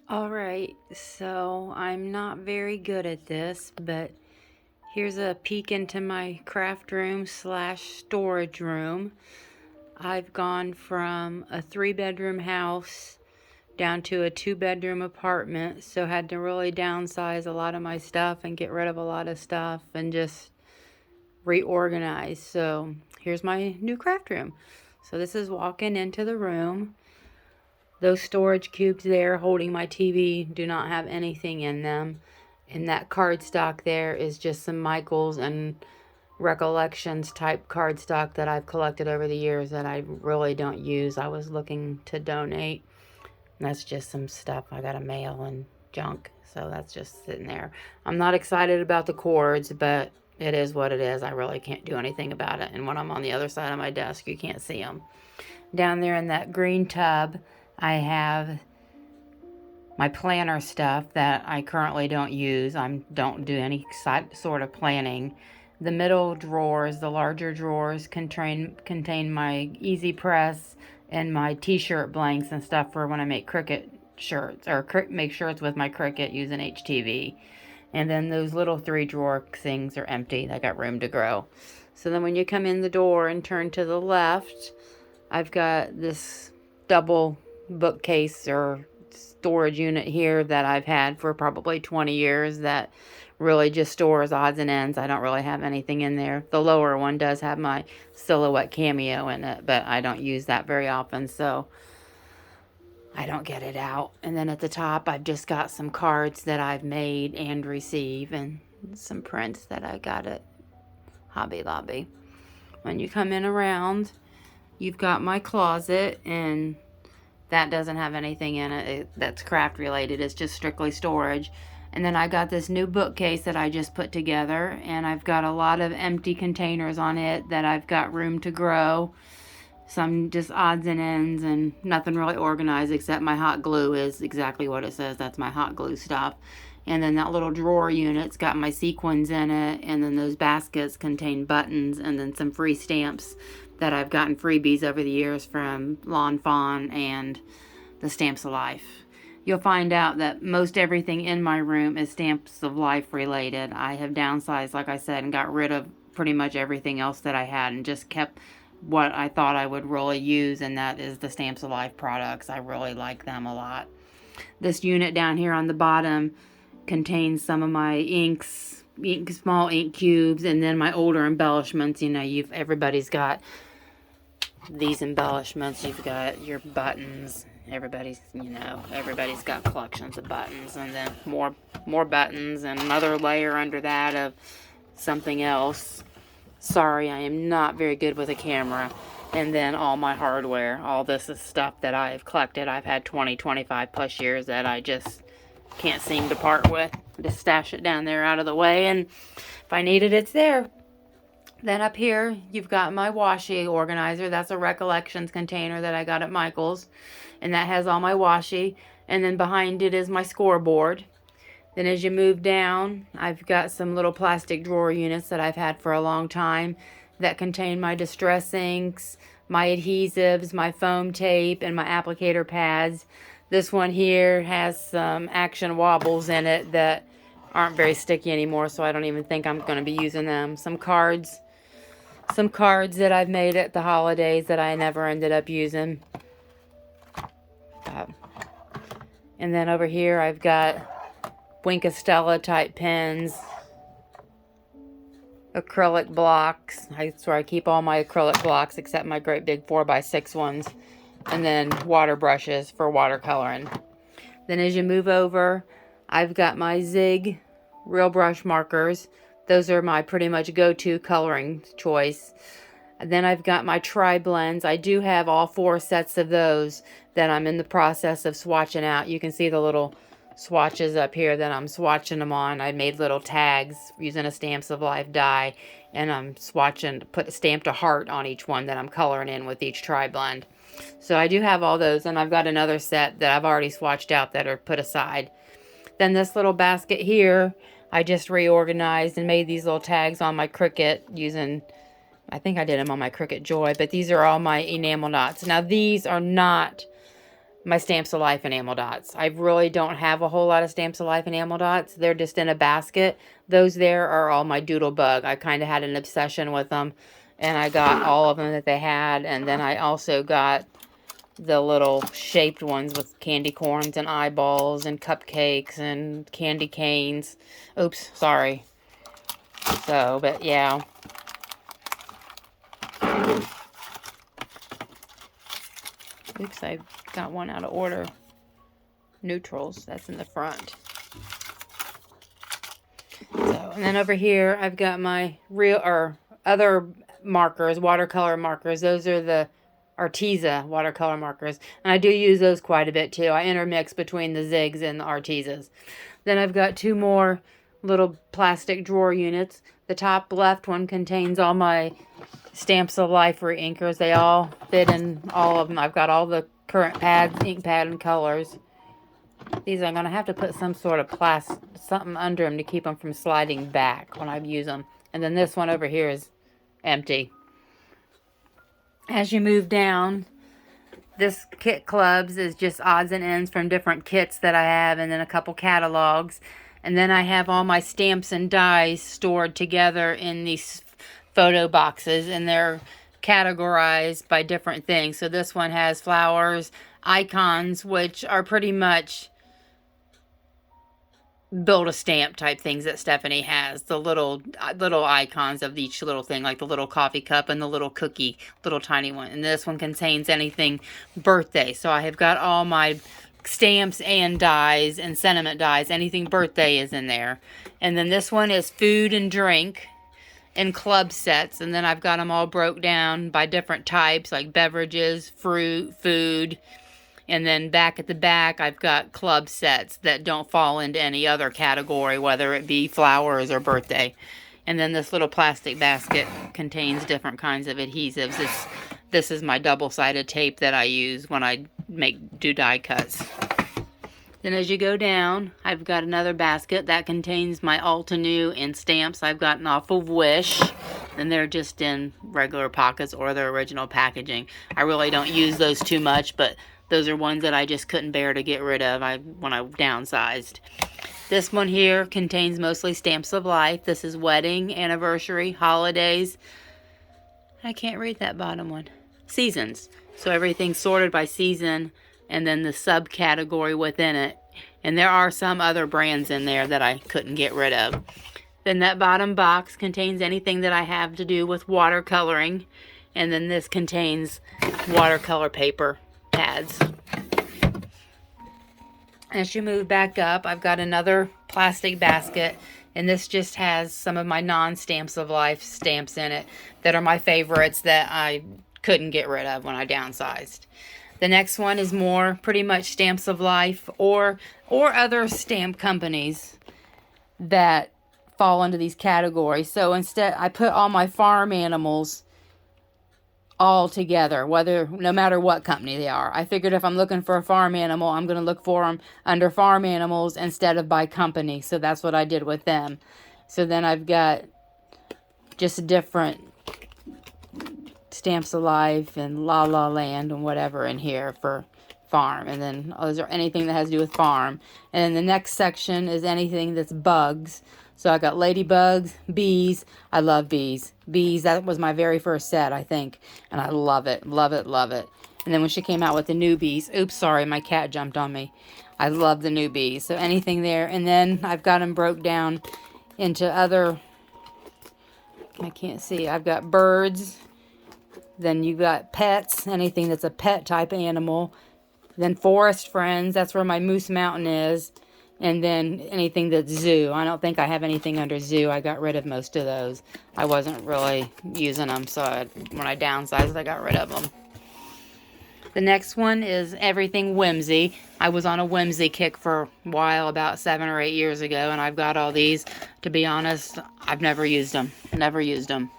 Alright, so I'm not very good at this, but here's a peek into my craft room slash storage room. I've gone from a 3-bedroom house down to a 2-bedroom apartment, so had to really downsize a lot of my stuff and get rid of a lot of stuff and just reorganize. So here's my new craft room. So this is walking into the room. Those storage cubes there holding my TV do not have anything in them. And that cardstock there is just some Michaels and Recollections type cardstock that I've collected over the years that I really don't use. I was looking to donate. And that's just some stuff I got to mail and junk. So that's just sitting there. I'm not excited about the cords, but it is what it is. I really can't do anything about it. And when I'm on the other side of my desk, you can't see them. Down there in that green tub, I have my planner stuff that I currently don't use. I don't do any sort of planning. The middle drawers, the larger drawers, contain my Easy Press and my t-shirt blanks and stuff for when I make Cricut shirts, or make shirts with my Cricut using HTV. And then those little 3-drawer things are empty. I got room to grow. So then when you come in the door and turn to the left, I've got this double bookcase or storage unit here that I've had for probably 20 years that really just stores odds and ends. I don't really have anything in there. The lower one does have my Silhouette Cameo in it, but I don't use that very often, so I don't get it out. And then at the top, I've just got some cards that I've made and receive, and some prints that I got at Hobby Lobby. When you come in around, you've got my closet, and that doesn't have anything in it that's craft related. It's just strictly storage. And then I got this new bookcase that I just put together, and I've got a lot of empty containers on it that I've got room to grow. Some just odds and ends and nothing really organized except my hot glue is exactly what it says. That's my hot glue stuff. And then that little drawer unit's got my sequins in it, and then those baskets contain buttons and then some free stamps that I've gotten freebies over the years from Lawn Fawn and the Stamps of Life. You'll find out that most everything in my room is Stamps of Life related. I have downsized, like I said, and got rid of pretty much everything else that I had and just kept what I thought I would really use, and that is the Stamps of Life products. I really like them a lot. This unit down here on the bottom contains some of my small ink cubes, and then my older embellishments. You know, everybody's got these embellishments. You've got your buttons. Everybody's got collections of buttons, and then more buttons, and another layer under that of something else. Sorry, I am not very good with a camera. And then all my hardware. All this is stuff that I've collected. I've had 20, 25 plus years that I just can't seem to part with. Just stash it down there out of the way, and if I need it, it's there. Then up here, you've got my washi organizer. That's a Recollections container that I got at Michael's, and that has all my washi. And then behind it is my scoreboard. Then as you move down, I've got some little plastic drawer units that I've had for a long time that contain my distress inks, my adhesives, my foam tape, and my applicator pads. This one here has some Action Wobbles in it that aren't very sticky anymore, so I don't even think I'm going to be using them. Some cards that I've made at the holidays that I never ended up using. And then over here I've got Winkostella type pens, acrylic blocks. That's where I keep all my acrylic blocks except my great big 4x6 ones. And then water brushes for watercoloring. Then as you move over, I've got my Zig Real Brush markers. Those are my pretty much go-to coloring choice. And then I've got my Tri-Blends. I do have all 4 sets of those that I'm in the process of swatching out. You can see the little swatches up here that I'm swatching them on. I made little tags using a Stamps of Life die, and I'm swatching, stamped a heart on each one that I'm coloring in with each Tri-Blend. So I do have all those, and I've got another set that I've already swatched out that are put aside. Then this little basket here, I just reorganized and made these little tags on my Cricut using, I think I did them on my Cricut Joy, but these are all my enamel knots. Now these are not my Stamps of Life enamel dots. I really don't have a whole lot of Stamps of Life enamel dots. They're just in a basket. Those there are all my Doodlebug. I kind of had an obsession with them, and I got all of them that they had. And then I also got the little shaped ones with candy corns and eyeballs and cupcakes and candy canes. Oops, sorry. So, but yeah. Oops, I got one out of order. Neutrals, that's in the front. So, and then over here, I've got my other markers, watercolor markers. Those are the Arteza watercolor markers. And I do use those quite a bit too. I intermix between the Zigs and the Artezas. Then I've got two more little plastic drawer units. The top left one contains all my Stamps of Life re-inkers. They all fit in all of them. I've got all the current pads, ink pad, and colors. These I'm going to have to put some sort of something under them to keep them from sliding back when I use them. And then this one over here is empty. As you move down, this kit clubs is just odds and ends from different kits that I have, and then a couple catalogs. And then I have all my stamps and dies stored together in these photo boxes, and they're categorized by different things. So this one has flowers, icons, which are pretty much build a stamp type things that Stephanie has. The little icons of each little thing, like the little coffee cup and the little cookie, little tiny one. And this one contains anything birthday. So I have got all my stamps and dies and sentiment dies. Anything birthday is in there. And then this one is food and drink in club sets, and then I've got them all broke down by different types, like beverages, fruit, food, and then back at the back I've got club sets that don't fall into any other category, whether it be flowers or birthday. And then this little plastic basket contains different kinds of adhesives. This is my double-sided tape that I use when I do die cuts. Then as you go down, I've got another basket that contains my Altenew and stamps I've gotten off of Wish. And they're just in regular pockets or their original packaging. I really don't use those too much, but those are ones that I just couldn't bear to get rid of when I downsized. This one here contains mostly Stamps of Life. This is wedding, anniversary, holidays. I can't read that bottom one. Seasons. So everything's sorted by season, and then the subcategory within it. And there are some other brands in there that I couldn't get rid of. Then that bottom box contains anything that I have to do with watercoloring. And then this contains watercolor paper pads. As you move back up, I've got another plastic basket. And this just has some of my non-Stamps of Life stamps in it that are my favorites that I couldn't get rid of when I downsized. The next one is more pretty much Stamps of Life or other stamp companies that fall into these categories. So instead, I put all my farm animals all together, no matter what company they are. I figured if I'm looking for a farm animal, I'm going to look for them under farm animals instead of by company. So that's what I did with them. So then I've got just different Stamps of Life and La La Land and whatever in here for farm. And then those are anything that has to do with farm. And then the next section is anything that's bugs. So I got ladybugs, bees. I love bees. Bees, that was my very first set, I think. And I love it, love it, love it. And then when she came out with the new bees, oops, sorry, my cat jumped on me. I love the new bees. So anything there. And then I've got them broke down into other, I can't see. I've got birds. Then you got pets, anything that's a pet type animal. Then forest friends, that's where my Moose Mountain is. And then anything that's zoo. I don't think I have anything under zoo. I got rid of most of those. I wasn't really using them, so when I downsized, I got rid of them. The next one is everything whimsy. I was on a whimsy kick for a while, about 7 or 8 years ago, and I've got all these. To be honest, I've never used them. Never used them.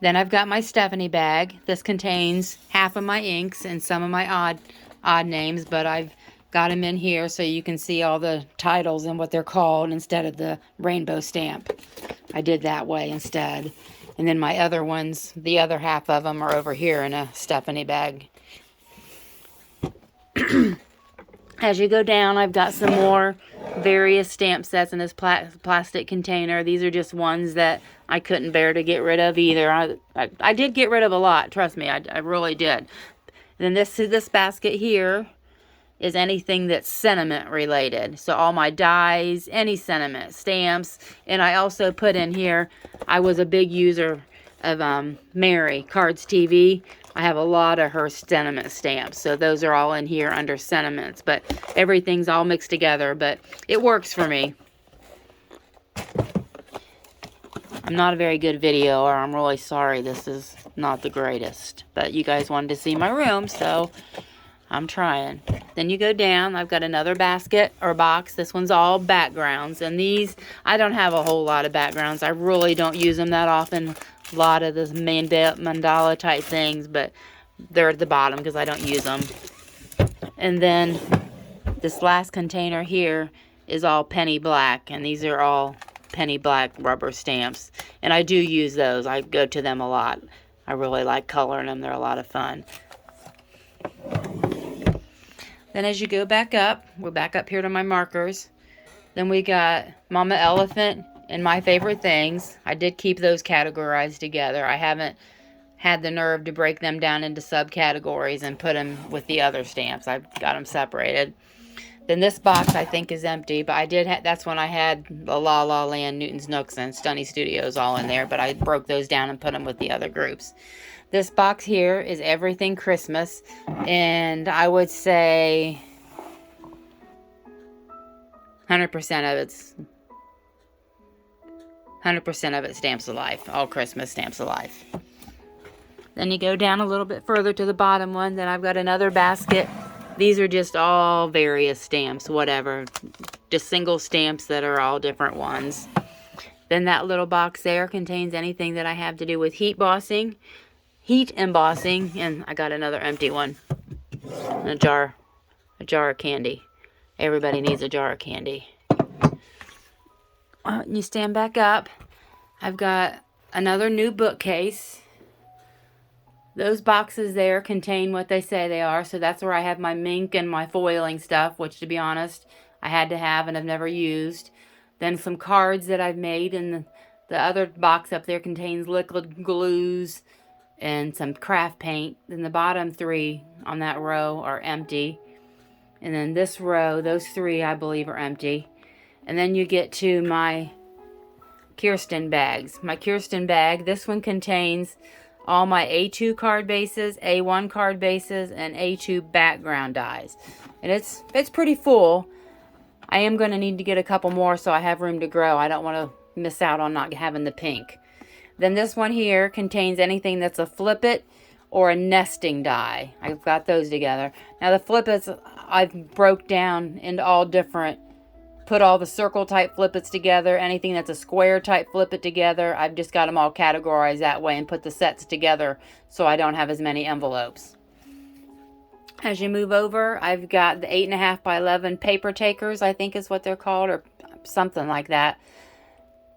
Then I've got my Stephanie bag. This contains half of my inks and some of my odd names, but I've got them in here so you can see all the titles and what they're called instead of the rainbow stamp. I did that way instead. And then my other ones, the other half of them are over here in a Stephanie bag. As you go down, I've got some more various stamp sets in this plastic container. These are just ones that I couldn't bear to get rid of either. I did get rid of a lot, trust me, I really did. And then this basket here is anything that's sentiment related. So all my dies, any sentiment, stamps, and I also put in here, I was a big user of Mary Cards TV. I have a lot of her sentiment stamps, so those are all in here under sentiments, but everything's all mixed together, but it works for me. I'm not a very good video, or I'm really sorry, this is not the greatest, but you guys wanted to see my room, so I'm trying. Then you go down, I've got another basket or box. This one's all backgrounds, and these, I don't have a whole lot of backgrounds. I really don't use them that often. A lot of this mandala type things, but they're at the bottom because I don't use them. And then this last container here is all penny black, and these are all penny black rubber stamps, and I do use those. I go to them a lot. I really like coloring them. They're a lot of fun. Then as you go back up, we're back up here to my markers. Then we got Mama Elephant and My Favorite Things. I did keep those categorized together. I haven't had the nerve to break them down into subcategories and put them with the other stamps. I've got them separated. Then this box I think is empty, but I did that's when I had the La La Land, Newton's Nooks, and Stunny Studios all in there, but I broke those down and put them with the other groups. This box here is everything Christmas, and I would say 100% of it stamps alive. All Christmas stamps alive. Then you go down a little bit further to the bottom one. Then I've got another basket. These are just all various stamps, whatever. Just single stamps that are all different ones. Then that little box there contains anything that I have to do with heat embossing, and I got another empty one. And a jar of candy. Everybody needs a jar of candy. You stand back up. I've got another new bookcase. Those boxes there contain what they say they are, so that's where I have my mink and my foiling stuff, which to be honest, I had to have and I've never used. Then some cards that I've made, and the other box up there contains liquid glues and some craft paint. Then the bottom three on that row are empty. And then this row, those three I believe are empty. And then you get to my Kirsten bags. My Kirsten bag, this one contains all my A2 card bases, A1 card bases, and A2 background dies. And it's pretty full. I am going to need to get a couple more so I have room to grow. I don't want to miss out on not having the pink. Then this one here contains anything that's a flip it or a nesting die. I've got those together. Now the flip it's I've broke down into all different, put all the circle type flip its together, anything that's a square type flip it together. I've just got them all categorized that way and put the sets together so I don't have as many envelopes. As you move over, I've got the 8.5 by 11 paper takers, I think is what they're called, or something like that.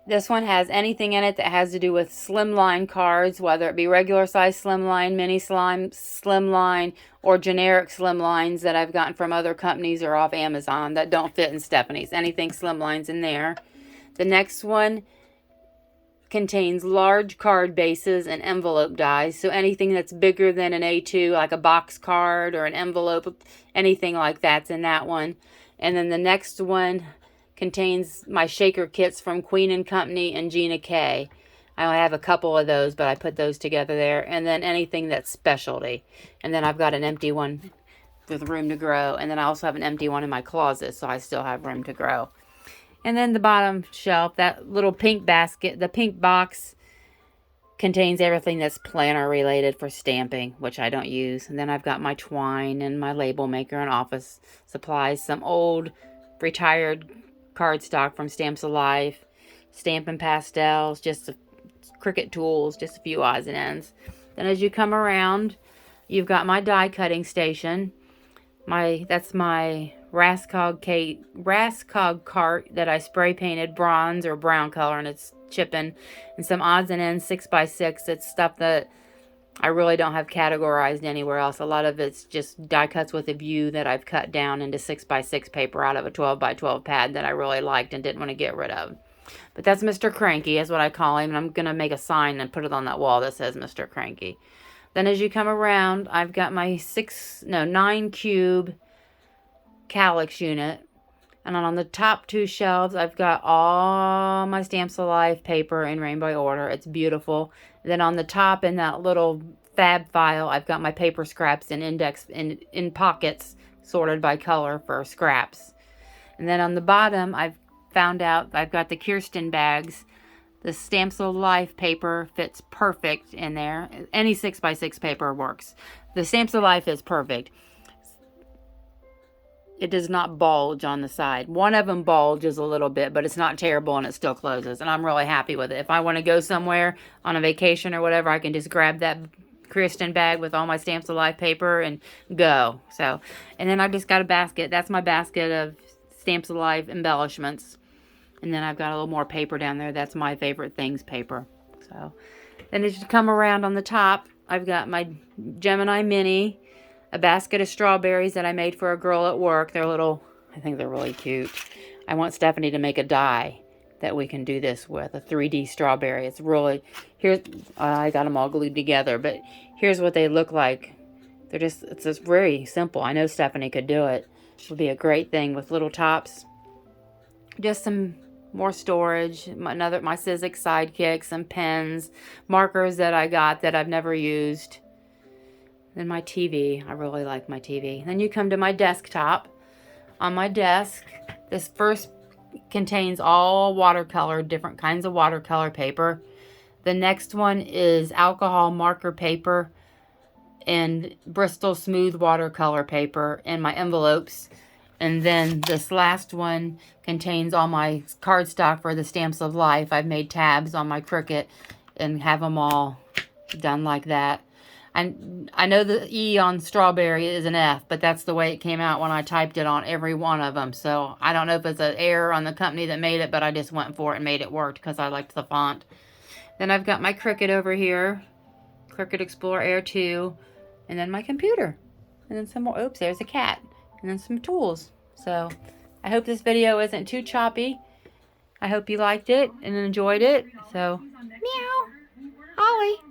This one has anything in it that has to do with slimline cards, whether it be regular size slimline, mini slimline, or generic slimlines that I've gotten from other companies or off Amazon that don't fit in Stephanie's. Anything slimlines in there. The next one contains large card bases and envelope dies. So anything that's bigger than an A2, like a box card or an envelope, anything like that's in that one. And then the next one contains my shaker kits from Queen & Company and Gina K. I only have a couple of those, but I put those together there. And then anything that's specialty. And then I've got an empty one with room to grow. And then I also have an empty one in my closet, so I still have room to grow. And then the bottom shelf, that little pink basket, the pink box contains everything that's planner related for stamping, which I don't use. And then I've got my twine and my label maker and office supplies, some old retired cardstock from Stamps Alive, Stampin' Pastels, just Cricut tools, just a few odds and ends. Then as you come around, you've got my die cutting station. That's my Raskog cart that I spray painted bronze or brown color, and it's chipping, and some odds and ends 6x6. It's stuff that I really don't have categorized anywhere else. A lot of it's just die cuts with a view that I've cut down into 6x6 paper out of a 12x12 pad that I really liked and didn't want to get rid of. But that's Mr. Cranky, is what I call him. And I'm going to make a sign and put it on that wall that says Mr. Cranky. Then as you come around, I've got my 9 cube calyx unit. And on the top 2 shelves, I've got all my Stamps of Life paper in rainbow order. It's beautiful. Then on the top in that little fab file, I've got my paper scraps in pockets sorted by color for scraps. And then on the bottom, I've found out I've got the Kirsten bags. The Stamps of Life paper fits perfect in there. Any 6x6 paper works. The Stamps of Life is perfect. It does not bulge on the side. One of them bulges a little bit, but it's not terrible and it still closes. And I'm really happy with it. If I want to go somewhere on a vacation or whatever, I can just grab that Kirsten bag with all my Stamps of Life paper and go. So, and then I just got a basket. That's my basket of Stamps of Life embellishments. And then I've got a little more paper down there. That's my favorite things paper. So, then as you come around on the top, I've got my Gemini Mini, a basket of strawberries that I made for a girl at work. They're little, I think they're really cute. I want Stephanie to make a die that we can do this with, a 3D strawberry. It's really, here's, I got them all glued together, but here's what they look like. It's just very simple. I know Stephanie could do it. It would be a great thing with little tops. Just some more storage, my Sizzix Sidekick, some pens, markers that I got that I've never used. Then my TV. I really like my TV. Then you come to my desktop. On my desk, this first contains all watercolor, different kinds of watercolor paper. The next one is alcohol marker paper and Bristol smooth watercolor paper and my envelopes. And then this last one contains all my cardstock for the Stamps of Life. I've made tabs on my Cricut and have them all done like that. And I know the E on strawberry is an F, but that's the way it came out when I typed it on every one of them. So I don't know if it's an error on the company that made it, but I just went for it and made it work because I liked the font. Then I've got my Cricut over here, Cricut Explorer Air 2, and then my computer. And then some more, oops, there's a cat. And then some tools. So I hope this video isn't too choppy. I hope you liked it and enjoyed it. So, meow, Holly.